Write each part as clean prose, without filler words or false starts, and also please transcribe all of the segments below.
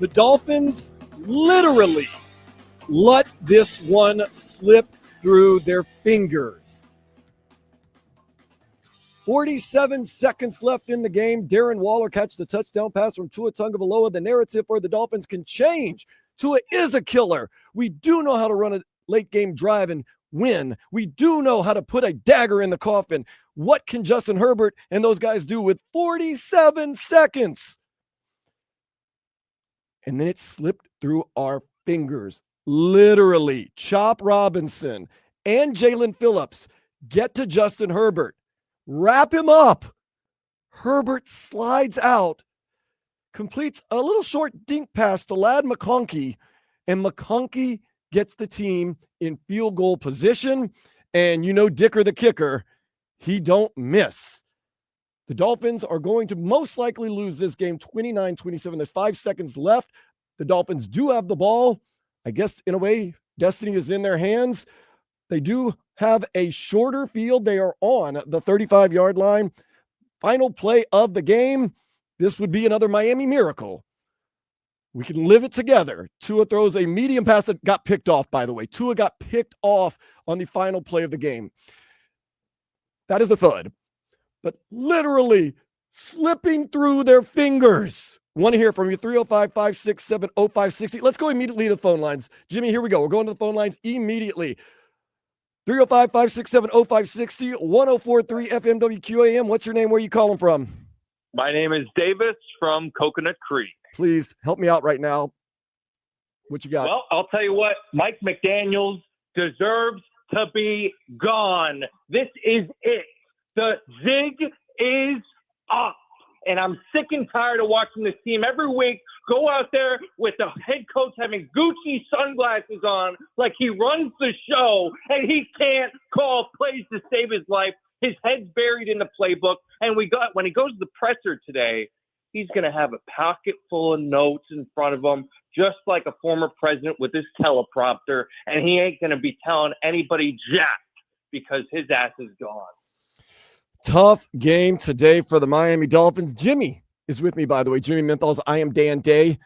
The Dolphins literally let this one slip through their fingers. 47 seconds left in the game. Darren Waller catches the touchdown pass from Tua Tagovailoa. The narrative for the Dolphins can change. Tua is a killer. We do know how to run a late game drive and win. We do know how to put a dagger in the coffin. What can Justin Herbert and those guys do with 47 seconds? And then it slipped through our fingers. Literally, Chop Robinson and Jalen Phillips get to Justin Herbert. Wrap him up. Herbert slides out, completes a little short dink pass to Ladd McConkey, and McConkey gets the team in field goal position. And you know Dicker the kicker, he don't miss. The Dolphins are going to most likely lose this game 29-27. There's 5 seconds left. The Dolphins do have the ball. I guess in a way, destiny is in their hands. They do have a shorter field. They are on the 35-yard line. Final play of the game. This would be another Miami miracle. We can live it together. Tua throws a medium pass that got picked off, by the way. Tua got picked off on the final play of the game. That is a thud. But literally slipping through their fingers. Want to hear from you, 305-567-0560. Let's go immediately to the phone lines. Jimmy, here we go. We're going to the phone lines immediately. 305-567-0560, 1043 FM WQAM. What's your name? Where are you calling from? My name is Davis from Coconut Creek. Please help me out right now. What you got? Well, I'll tell you what. Mike McDaniels deserves to be gone. This is it. The zig is up. And I'm sick and tired of watching this team every week go out there with the head coach having Gucci sunglasses on like he runs the show, and he can't call plays to save his life. His head's buried in the playbook. And when he goes to the presser today, he's going to have a pocket full of notes in front of him, just like a former president with his teleprompter. And he ain't going to be telling anybody jack because his ass is gone. Tough game today for the Miami Dolphins. Jimmy is with me, by the way. Jimmy Menthal's I Am Dan Day.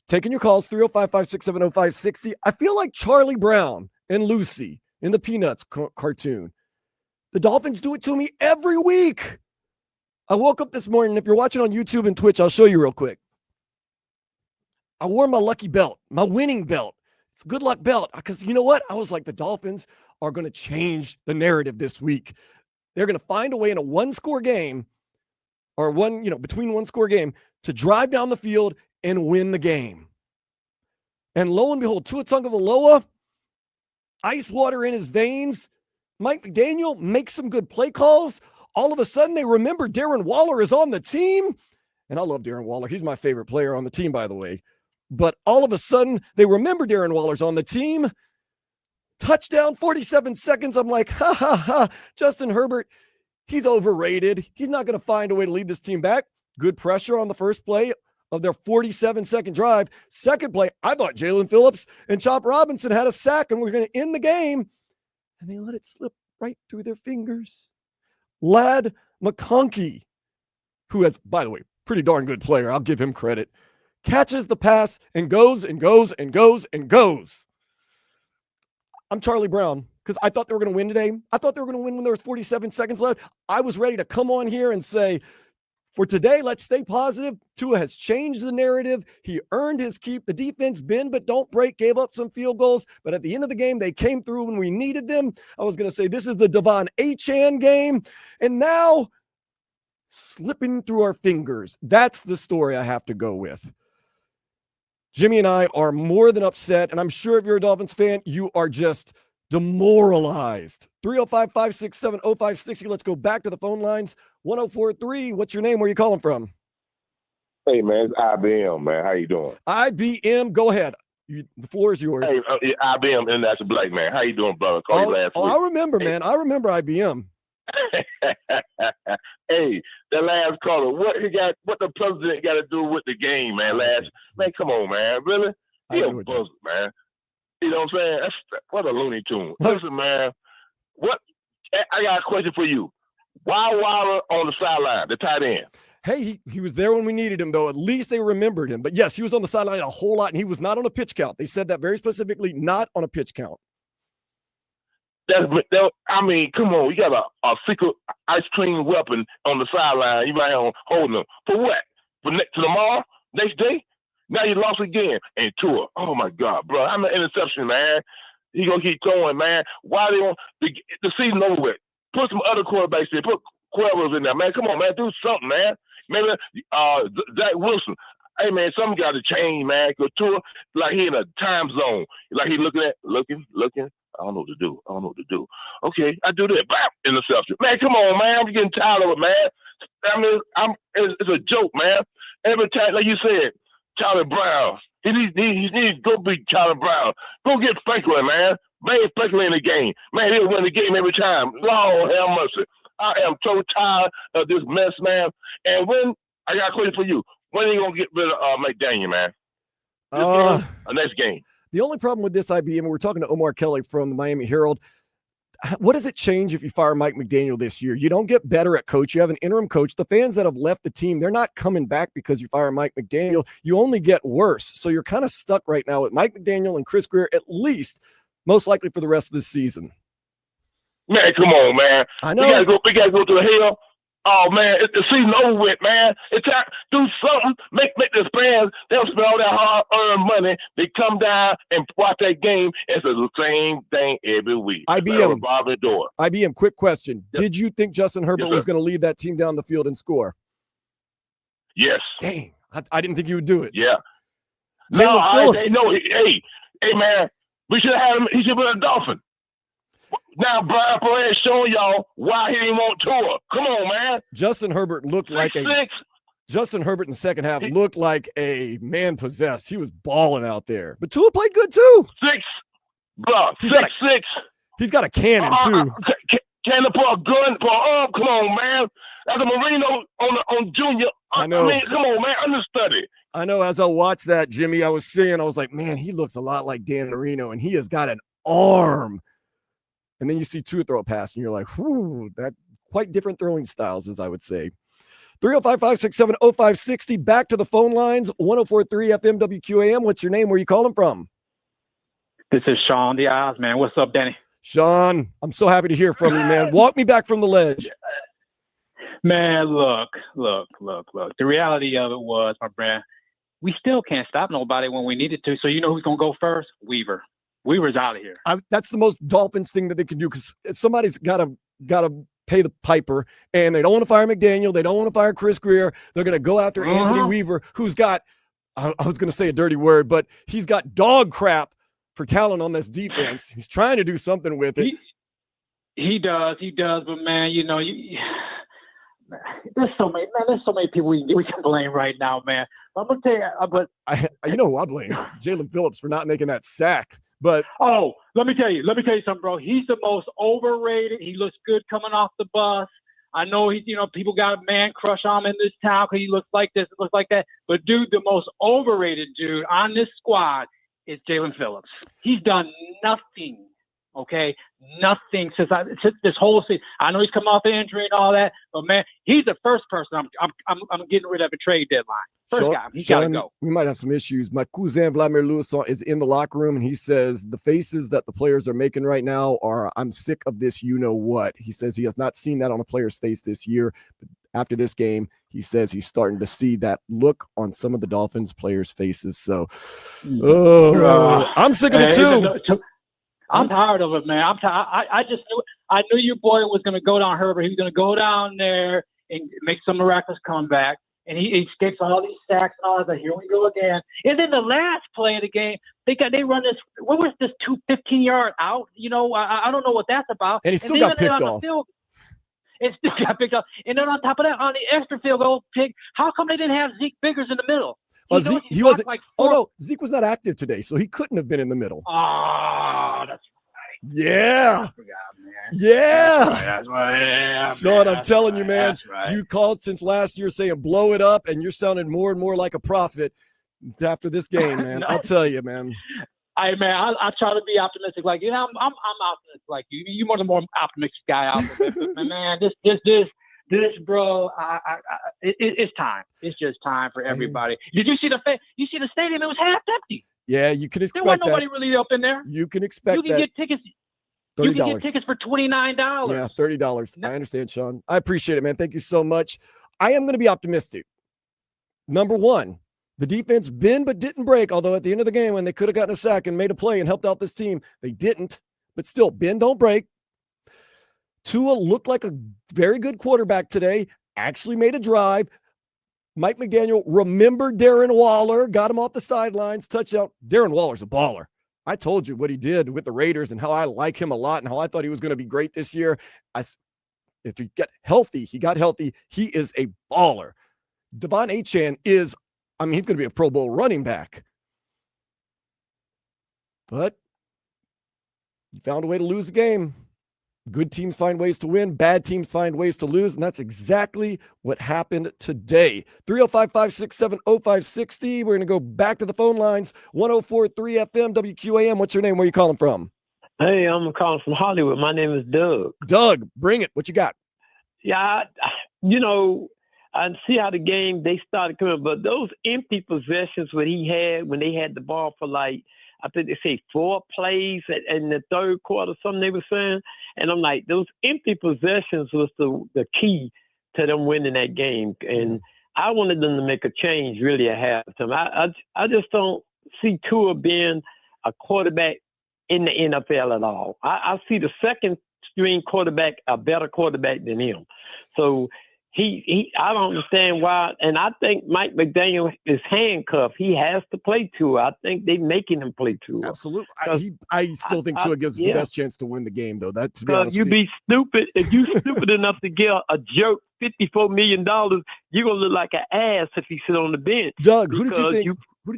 Taking your calls, 305-567-0560. I feel like Charlie Brown and Lucy in the Peanuts cartoon. The Dolphins do it to me every week. I woke up this morning. If you're watching on YouTube and Twitch, I'll show you real quick. I wore my lucky belt, my winning belt. It's a good luck belt because you know what? I was like, the Dolphins are going to change the narrative this week. They're going to find a way in a one-score game or between one-score game to drive down the field and win the game. And lo and behold, Tua Tagovailoa, ice water in his veins. Mike McDaniel makes some good play calls. All of a sudden, they remember Darren Waller is on the team. And I love Darren Waller. He's my favorite player on the team, by the way. But all of a sudden, they remember Darren Waller's on the team. Touchdown, 47 seconds. I'm like, ha, ha, ha. Justin Herbert, he's overrated. He's not going to find a way to lead this team back. Good pressure on the first play of their 47-second drive. Second play, I thought Jalen Phillips and Chop Robinson had a sack and we're going to end the game. And they let it slip right through their fingers. Ladd McConkey, who has, by the way, pretty darn good player. I'll give him credit. Catches the pass and goes and goes and goes and goes. I'm Charlie Brown because I thought they were going to win today. I thought they were going to win when there was 47 seconds left. I was ready to come on here and say, for today, let's stay positive. Tua has changed the narrative. He earned his keep. The defense bend but don't break, gave up some field goals. But at the end of the game, they came through when we needed them. I was going to say this is the Devon Achane game. And now slipping through our fingers. That's the story I have to go with. Jimmy and I are more than upset, and I'm sure if you're a Dolphins fan, you are just demoralized. 305-567-0560. Let's go back to the phone lines. 1043, what's your name? Where are you calling from? Hey, man, it's IBM, man. How you doing? IBM, go ahead. The floor is yours. Hey, IBM, and that's a black man. How you doing, brother? Call you last week. I remember, man. I remember IBM. Hey, that last caller, what the president got to do with the game, man? Man, come on, man. Really? He a buzzard, man. You know what I'm saying? What a Looney Tune. Listen, man, I got a question for you. Why Waller on the sideline, the tight end? Hey, he was there when we needed him, though. At least they remembered him. But yes, he was on the sideline a whole lot, and he was not on a pitch count. They said that very specifically, not on a pitch count. I mean, come on. You got a secret ice cream weapon on the sideline. You might have holding them. For what? For tomorrow? Next day? Now you lost again. And Tua. Oh, my God, bro. I'm an interception, man. He going to keep throwing, man. Why they want the season over with? Put some other quarterbacks in. Put Cuervo's in there, man. Come on, man. Do something, man. Maybe Zach Wilson. Hey, man, something got to change, man. Because Tua, like he in a time zone. Like he looking. I don't know what to do. Okay, I do that. Bam! Interception. Man, come on, man. I'm getting tired of it, man. I mean, it's a joke, man. Every time, like you said, Charlie Brown. He needs to go beat Charlie Brown. Go get Franklin, man. Man, Franklin in the game. Man, he'll win the game every time. Lord have mercy. I am so tired of this mess, man. And I got a question for you. When are you going to get rid of McDaniel, man? This game or next game? The only problem with this, IBM, we're talking to Omar Kelly from the Miami Herald. What does it change if you fire Mike McDaniel this year? You don't get better at coach. You have an interim coach. The fans that have left the team, they're not coming back because you fire Mike McDaniel. You only get worse. So you're kind of stuck right now with Mike McDaniel and Chris Grier, at least, most likely for the rest of this season. Man, come on, man. I know. We gotta go to the hell. Oh, man, it's the season over with, man. It's time to do something. Make the fans, they'll spend all that hard-earned money. They come down and watch that game. It's the same thing every week. IBM, quick question. Yes. Did you think Justin Herbert was going to lead that team down the field and score? Yes. Dang, I didn't think he would do it. Yeah. Hey, man, we should have had him. He should have been a Dolphin. Now Brian Perez showing y'all why he didn't want Tua. Come on, man. Justin Herbert looked Justin Herbert in the second half looked like a man possessed. He was balling out there. But Tua played good too. 6'6". He's got a cannon too. Can he put a gun for arm? Come on, man. That's a Marino on Junior. I know. I mean, come on, man. Understudy. I know. As I watched that, Jimmy, I was like, man, he looks a lot like Dan Marino, and he has got an arm. And then you see Tua throw a pass, and you're like, whoo, that quite different throwing styles, as I would say. 305-567-0560. Back to the phone lines. 104.3 FM WQAM. What's your name? Where are you calling from? This is Sean Diaz, man. What's up, Danny? Sean, I'm so happy to hear from you, man. Walk me back from the ledge. Man, look. The reality of it was, my friend, we still can't stop nobody when we needed to. So you know who's going to go first? Weaver. Weaver's out of here. That's the most Dolphins thing that they can do, because somebody's got to pay the piper, and they don't want to fire McDaniel. They don't want to fire Chris Grier. They're going to go after Anthony Weaver, who's got, I was going to say a dirty word, but he's got dog crap for talent on this defense. He's trying to do something with it. He does. But man, you know, there's so many people we can blame right now, man. I'm gonna tell you, you know who I blame? Jalen Phillips for not making that sack. But let me tell you something, bro. He's the most overrated. He looks good coming off the bus. I know people got a man crush on him in this town because he looks like this, looks like that. But dude, the most overrated dude on this squad is Jalen Phillips. He's done nothing. Okay, nothing since this whole season. I know he's come off the injury and all that, but man, he's the first person I'm getting rid of a trade deadline. First guy, he's got to go. We might have some issues. My cousin Vladimir Lewis is in the locker room, and he says the faces that the players are making right now are, "I'm sick of this. You know what?" He says he has not seen that on a player's face this year. But after this game, he says he's starting to see that look on some of the Dolphins players' faces. So, I'm sick of it too. I'm tired of it, man. I'm tired. I knew your boy was going to go down Herbert. He was going to go down there and make some miraculous comeback. And he escapes all these sacks and all that. Here we go again. And then the last play of the game, they run this. What was this 15-yard out? I don't know what that's about. And he still got picked off. It still got picked up. And then on top of that, on the extra field goal pick, how come they didn't have Zeke Biggers in the middle? He wasn't. No, Zeke was not active today, so he couldn't have been in the middle. Oh, that's right. Yeah. I forgot, man. Yeah. That's right. Sean, I'm telling you, man, you called since last year saying blow it up, and you're sounding more and more like a prophet after this game, man. I'll tell you, man. I try to be optimistic. Like, I'm optimistic like you. You're one of the more optimistic guy out there. But man, this, bro, it's time. It's just time for everybody. Did you see you see the stadium? It was half empty. Yeah, you can expect there wasn't that. nobody really up in there. You can expect you can that. Get tickets. $30. You can get tickets for $29. Yeah, $30. I understand, Sean. I appreciate it, man. Thank you so much. I am going to be optimistic. Number one, the defense bend but didn't break, although at the end of the game when they could have gotten a sack and made a play and helped out this team, they didn't. But still, bend, don't break. Tua looked like a very good quarterback today, actually made a drive. Mike McDaniel remembered Darren Waller, got him off the sidelines, touchdown. Darren Waller's a baller. I told you what he did with the Raiders and how I like him a lot and how I thought he was going to be great this year. If he got healthy, he is a baller. Devon Achane he's going to be a Pro Bowl running back. But he found a way to lose the game. Good teams find ways to win. Bad teams find ways to lose. And that's exactly what happened today. 305-567-0560. We're going to go back to the phone lines. 104.3 FM, WQAM. What's your name? Where are you calling from? Hey, I'm calling from Hollywood. My name is Doug. Doug, bring it. What you got? Yeah, I see how the game, they started coming, but those empty possessions when they had the ball for I think they say 4 plays in the third quarter, something they were saying. And I'm like, those empty possessions was the key to them winning that game. And I wanted them to make a change really at halftime. I just don't see Tua being a quarterback in the NFL at all. I see the second string quarterback a better quarterback than him. So I don't understand why, and I think Mike McDaniel is handcuffed. He has to play Tua. I think they're making him play Tua. Absolutely. I still think Tua gives us the best chance to win the game, though. That, to be honest, you'd be stupid if you stupid enough to give a jerk $54 million. You're gonna look like an ass if he sit on the bench. Doug, who did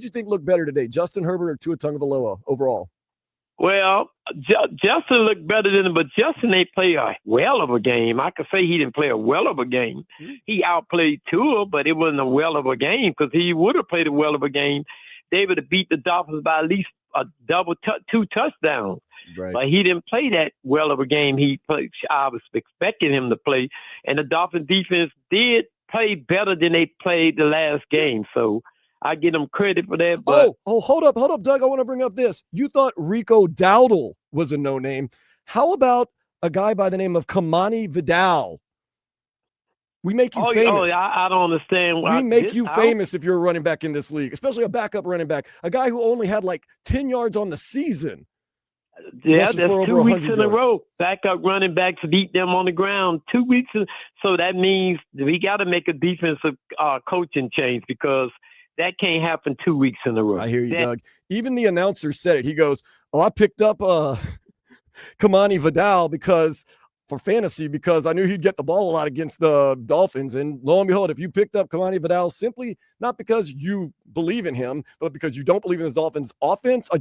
you think looked better today, Justin Herbert or Tua Tagovailoa overall? Well, Justin looked better than him, but Justin ain't play a well of a game. I could say he didn't play a well of a game. He outplayed Tua, but it wasn't a well of a game because he would have played a well of a game. They would have beat the Dolphins by at least a 2 touchdowns. Right. But he didn't play that well of a game. I was expecting him to play, and the Dolphins defense did play better than they played the last game. So I give them credit for that. But hold up, Doug. I want to bring up this. You thought Rico Dowdle was a no-name. How about a guy by the name of Kamani Vidal? We make you famous. I don't understand why. We make you famous if you're a running back in this league, especially a backup running back, a guy who only had 10 yards on the season. Yeah, that's 2 weeks in a row. Backup running backs beat them on the ground 2 weeks. So that means we got to make a defensive coaching change because that can't happen 2 weeks in a row. I hear you, Doug. Even the announcer said it. He goes, I picked up Kamani Vidal for fantasy because I knew he'd get the ball a lot against the Dolphins. And lo and behold, if you picked up Kamani Vidal simply not because you believe in him, but because you don't believe in his Dolphins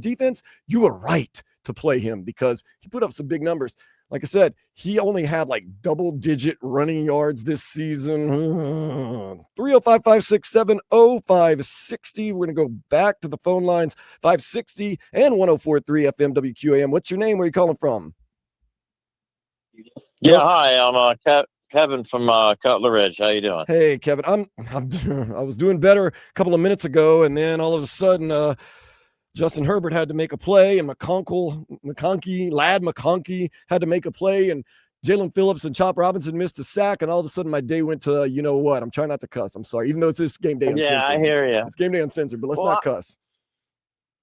defense, you were right to play him because he put up some big numbers. Like I said, he only had double-digit running yards this season. 305-567-0560. We're going to go back to the phone lines, 560 and 104.3 FM WQAM. What's your name? Where are you calling from? Yeah, hi. I'm Kevin from Cutler Ridge. How you doing? Hey, Kevin. I was doing better a couple of minutes ago, and then all of a sudden Justin Herbert had to make a play, and Lad McConkey had to make a play, and Jalen Phillips and Chop Robinson missed a sack, and all of a sudden my day went to, you know what? I'm trying not to cuss. I'm sorry. Even though it's this Game Day Uncensored. Yeah, I hear you. It's Game Day Uncensored, but let's not cuss.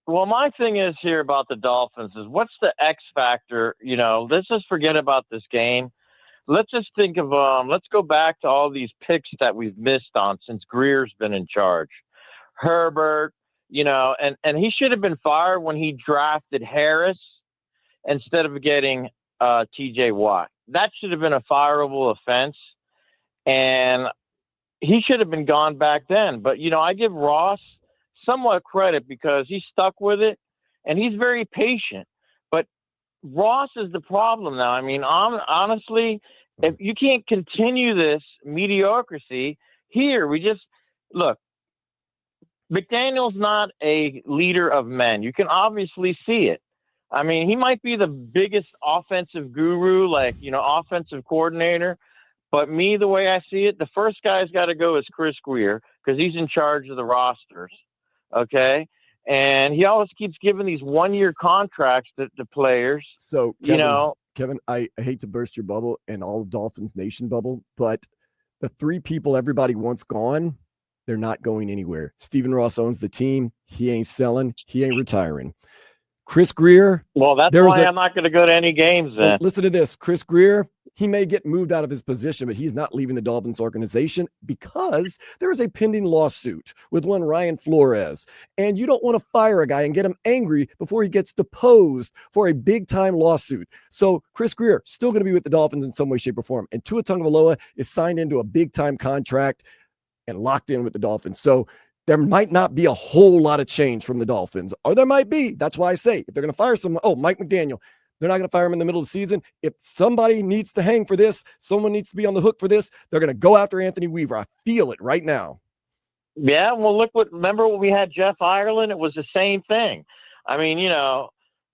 Well, my thing is here about the Dolphins is what's the X factor? Let's just forget about this game. Let's just think of let's go back to all these picks that we've missed on since Grier's been in charge. Herbert, and he should have been fired when he drafted Harris instead of getting TJ Watt. That should have been a fireable offense, and he should have been gone back then. But, I give Ross somewhat credit because he stuck with it, and he's very patient. But Ross is the problem now. I mean, honestly, if you can't continue this mediocrity here, look, McDaniel's not a leader of men. You can obviously see it. I mean, he might be the biggest offensive guru, offensive coordinator, But me, the way I see it, the first guy's got to go is Chris Grier because he's in charge of the rosters. Okay. And he always keeps giving these 1-year contracts to players. So, Kevin, I hate to burst your bubble and all of Dolphins Nation bubble, but the 3 people everybody wants gone, they're not going anywhere. Stephen Ross owns the team. He ain't selling. He ain't retiring. Chris Grier. Well, that's why I'm not going to go to any games then. Well, listen to this. Chris Grier, he may get moved out of his position, but he's not leaving the Dolphins organization because there is a pending lawsuit with one Ryan Flores. And you don't want to fire a guy and get him angry before he gets deposed for a big-time lawsuit. So Chris Grier still going to be with the Dolphins in some way, shape, or form. And Tua Tagovailoa is signed into a big-time contract and locked in with the Dolphins. So there might not be a whole lot of change from the Dolphins, or there might be. That's why I say if they're going to fire someone, Mike McDaniel, they're not going to fire him in the middle of the season. If somebody needs to hang for this, someone needs to be on the hook for this, they're going to go after Anthony Weaver. I feel it right now. Yeah, well, remember when we had Jeff Ireland? It was the same thing. I mean,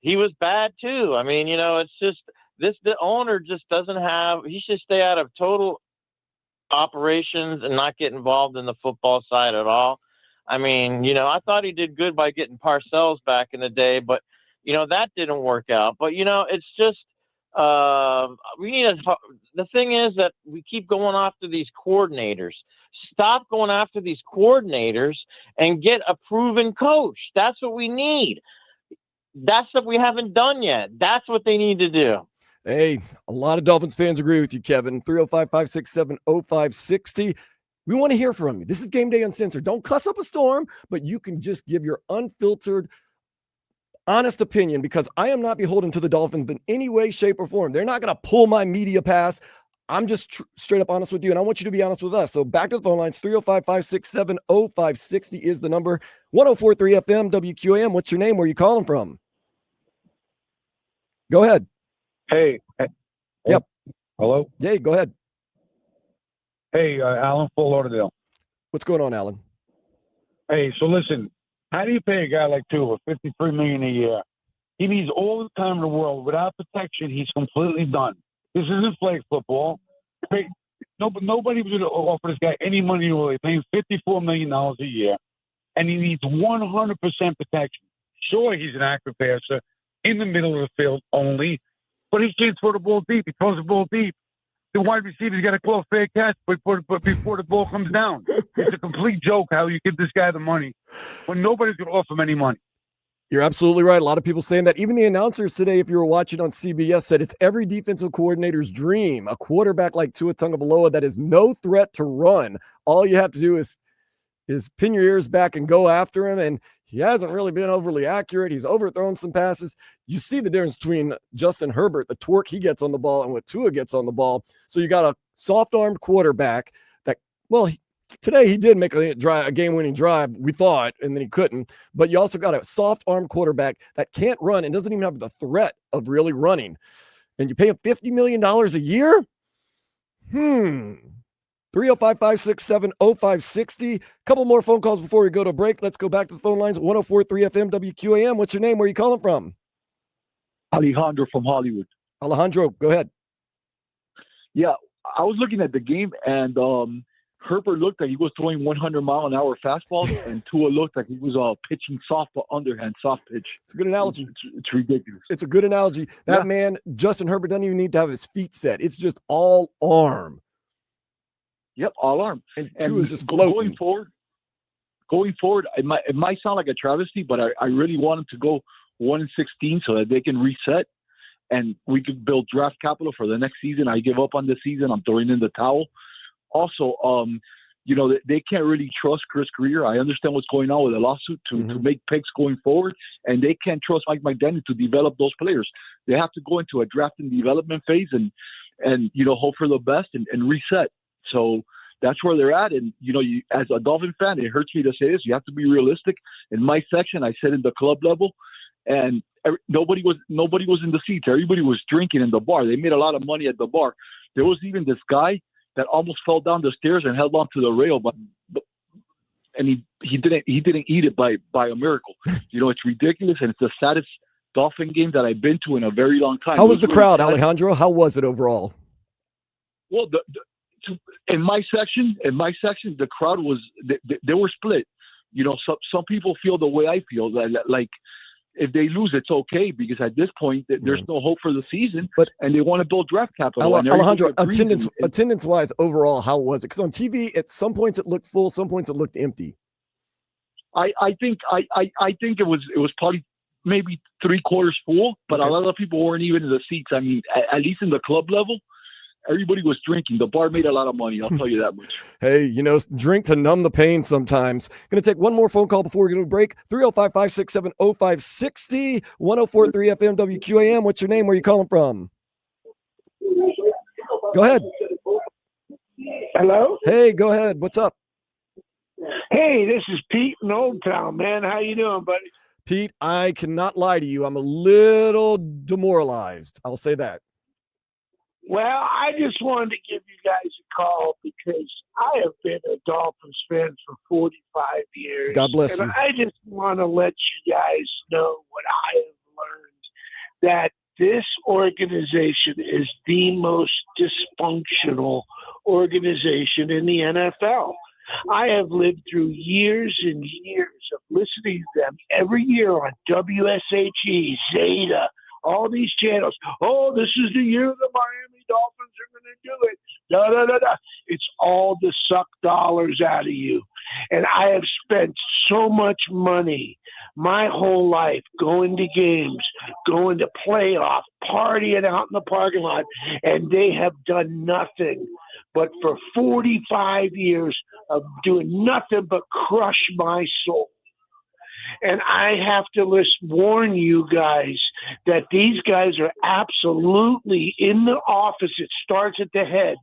he was bad too. I mean, it's just the owner just doesn't have, he should stay out of total operations and not get involved in the football side at all. I mean, I thought he did good by getting Parcells back in the day, but, that didn't work out. But, it's just we need the thing is that we keep going after these coordinators. Stop going after these coordinators and get a proven coach. That's what we need. That's what we haven't done yet. That's what they need to do. Hey, a lot of Dolphins fans agree with you, Kevin. 305-567-0560. We want to hear from you. This is Game Day Uncensored. Don't cuss up a storm, but you can just give your unfiltered, honest opinion because I am not beholden to the Dolphins in any way, shape, or form. They're not going to pull my media pass. I'm just straight up honest with you, and I want you to be honest with us. So back to the phone lines. 305-567-0560 is the number. 104.3 FM, WQAM. What's your name? Where are you calling from? Go ahead. Hey. Yep. Hello? Yeah, go ahead. Hey, Alan, Fort Lauderdale. What's going on, Alan? Hey, so listen, how do you pay a guy like Tua $53 million a year? He needs all the time in the world. Without protection, he's completely done. This isn't flag football. Nobody was going to offer this guy any money really. Pay him $54 million a year, and he needs 100% protection. Sure, he's an accurate passer in the middle of the field only, but he can't throw the ball deep. He throws the ball deep. The wide receiver's got to call a fair catch before the ball comes down. It's a complete joke how you give this guy the money when nobody's going to offer him any money. You're absolutely right. A lot of people saying that. Even the announcers today, if you were watching on CBS, said it's every defensive coordinator's dream. A quarterback like Tua Tagovailoa that is no threat to run. All you have to do is pin your ears back and go after him. And he hasn't really been overly accurate. He's overthrown some passes. You see the difference between Justin Herbert, the torque he gets on the ball, and what Tua gets on the ball. So you got a soft-armed quarterback that, today he did make a game-winning drive, we thought, and then he couldn't. But you also got a soft-armed quarterback that can't run and doesn't even have the threat of really running. And you pay him $50 million a year? 305-567-0560. Couple more phone calls before we go to break. Let's go back to the phone lines. 104.3 FM, WQAM. What's your name? Where are you calling from? Alejandro from Hollywood. Alejandro, go ahead. Yeah, I was looking at the game, and Herbert looked like he was throwing 100-mile-an-hour fastballs, and Tua looked like he was pitching soft underhand, soft pitch. It's a good analogy. It's ridiculous. It's a good analogy. That man, Justin Herbert, doesn't even need to have his feet set. It's just all arm. Yep, all arm. And Tua's just floating. Going forward, it might sound like a travesty, but I really want them to go 1-16 so that they can reset and we could build draft capital for the next season. I give up on this season. I'm throwing in the towel. Also, they can't really trust Chris Grier. I understand what's going on with the lawsuit to make picks going forward, and they can't trust Mike McDaniel to develop those players. They have to go into a draft and development phase and hope for the best and reset. So that's where they're at. And, as a Dolphin fan, it hurts me to say this. You have to be realistic. In my section, I said in the club level, and nobody was in the seats. Everybody was drinking in the bar. They made a lot of money at the bar. There was even this guy that almost fell down the stairs and held on to the rail, and he didn't eat it by a miracle. It's ridiculous, and it's the saddest Dolphin game that I've been to in a very long time. How was the crowd, Alejandro? How was it overall? Well, in my section, the crowd was they were split. You know, some people feel the way I feel, that like if they lose, it's okay, because at this point there's no hope for the season, and they want to build draft capital. Alejandro, attendance wise, overall, how was it? Because on TV, at some points it looked full, some points it looked empty. I think it was probably maybe 3/4 full, but a lot of people weren't even in the seats. I mean, at least in the club level, everybody was drinking. The bar made a lot of money, I'll tell you that much. Hey, you know, drink to numb the pain sometimes. Going to take one more phone call before we go to break. 305-567-0560, 104.3 FM WQAM. What's your name? Where are you calling from? Go ahead. Hello? Hey, go ahead. What's up? Hey, this is Pete in Old Town, man. How you doing, buddy? Pete, I cannot lie to you. I'm a little demoralized. I'll say that. Well, I just wanted to give you guys a call because I have been a Dolphins fan for 45 years. God bless you. And I just want to let you guys know what I have learned, that this organization is the most dysfunctional organization in the NFL. I have lived through years and years of listening to them every year on WSHE, Zeta, all these channels. Oh, this is the year the Miami Dolphins are going to do it. Da, da, da, da. It's all to suck dollars out of you. And I have spent so much money my whole life going to games, going to playoffs, partying out in the parking lot, and they have done nothing but for 45 years of doing nothing but crush my soul. And I have to warn you guys that these guys are absolutely in the office. It starts at the head.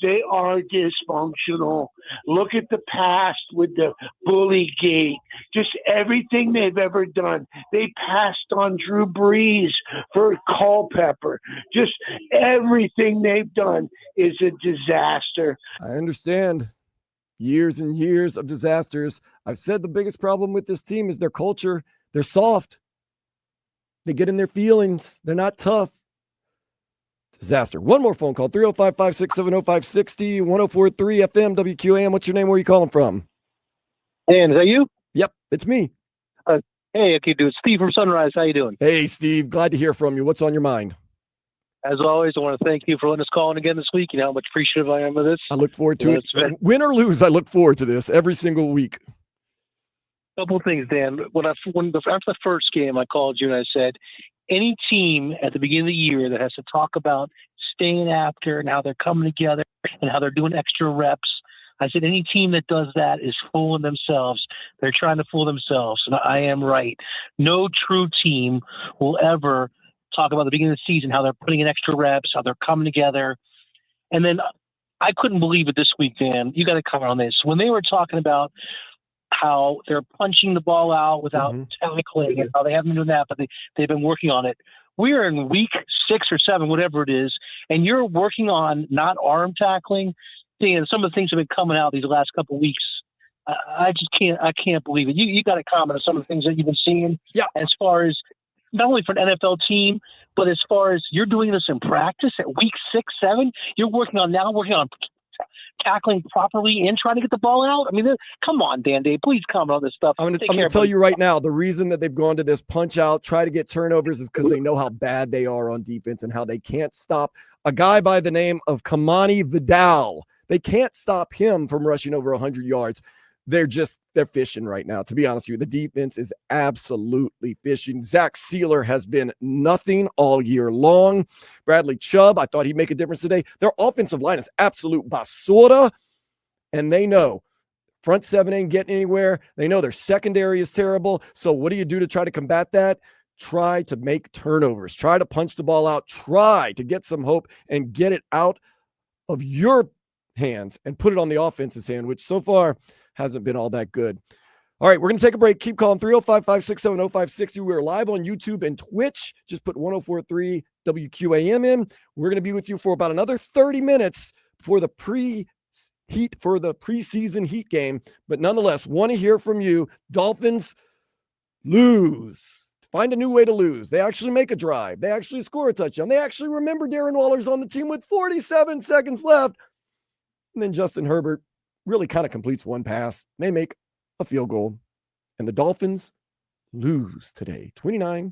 They are dysfunctional. Look at the past with the bully gate. Just everything they've ever done. They passed on Drew Brees for Culpepper. Just everything they've done is a disaster. I understand. Years and years of disasters. I've said the biggest problem with this team is their culture. They're soft. They get in their feelings. They're not tough. Disaster. One more phone call. 305-567-0560, 104.3 FM WQAM. What's your name? Where are you calling from? Dan, is that you? Yep, it's me. Hey, okay, dude. Steve from Sunrise. How you doing? Hey, Steve. Glad to hear from you. What's on your mind? As always, I want to thank you for letting us call in again this week. You know how much appreciative I am of this. I look forward to it. Win or lose, I look forward to this every single week. Couple of things, Dan. After the first game, I called you and I said, any team at the beginning of the year that has to talk about staying after and how they're coming together and how they're doing extra reps, I said, any team that does that is fooling themselves. They're trying to fool themselves. And I am right. No true team will ever talk about the beginning of the season, how they're putting in extra reps, how they're coming together. And then I couldn't believe it this week, Dan. You got to comment on this. When they were talking about how they're punching the ball out without tackling and how they haven't been doing that, but they've been working on it. We're in week 6 or 7, whatever it is, and you're working on not arm tackling. Dan, some of the things have been coming out these last couple of weeks. I can't believe it. You got to comment on some of the things that you've been seeing as far as not only for an NFL team, but as far as you're doing this in practice at week 6, 7, you're working on tackling properly and trying to get the ball out. I mean, come on, Dan Day, please comment on this stuff. I'm going to tell you right now, the reason that they've gone to this punch out, try to get turnovers is because they know how bad they are on defense and how they can't stop a guy by the name of Kamani Vidal. They can't stop him from rushing over 100 yards. They're fishing right now. To be honest with you, the defense is absolutely fishing. Zach Sealer has been nothing all year long. Bradley Chubb, I thought he'd make a difference today. Their offensive line is absolute basura, and they know front 7 ain't getting anywhere. They know their secondary is terrible. So what do you do to try to combat that? Try to make turnovers. Try to punch the ball out. Try to get some hope and get it out of your hands and put it on the offense's hand, which so far hasn't been all that good. All right, we're going to take a break. Keep calling 305-567-0560. We're live on YouTube and Twitch. Just put 104.3 WQAM in. We're going to be with you for about another 30 minutes for the preseason heat game. But nonetheless, want to hear from you. Dolphins lose. Find a new way to lose. They actually make a drive. They actually score a touchdown. They actually remember Darren Waller's on the team with 47 seconds left. And then Justin Herbert really kind of completes one pass. They make a field goal. And the Dolphins lose today, 29-27.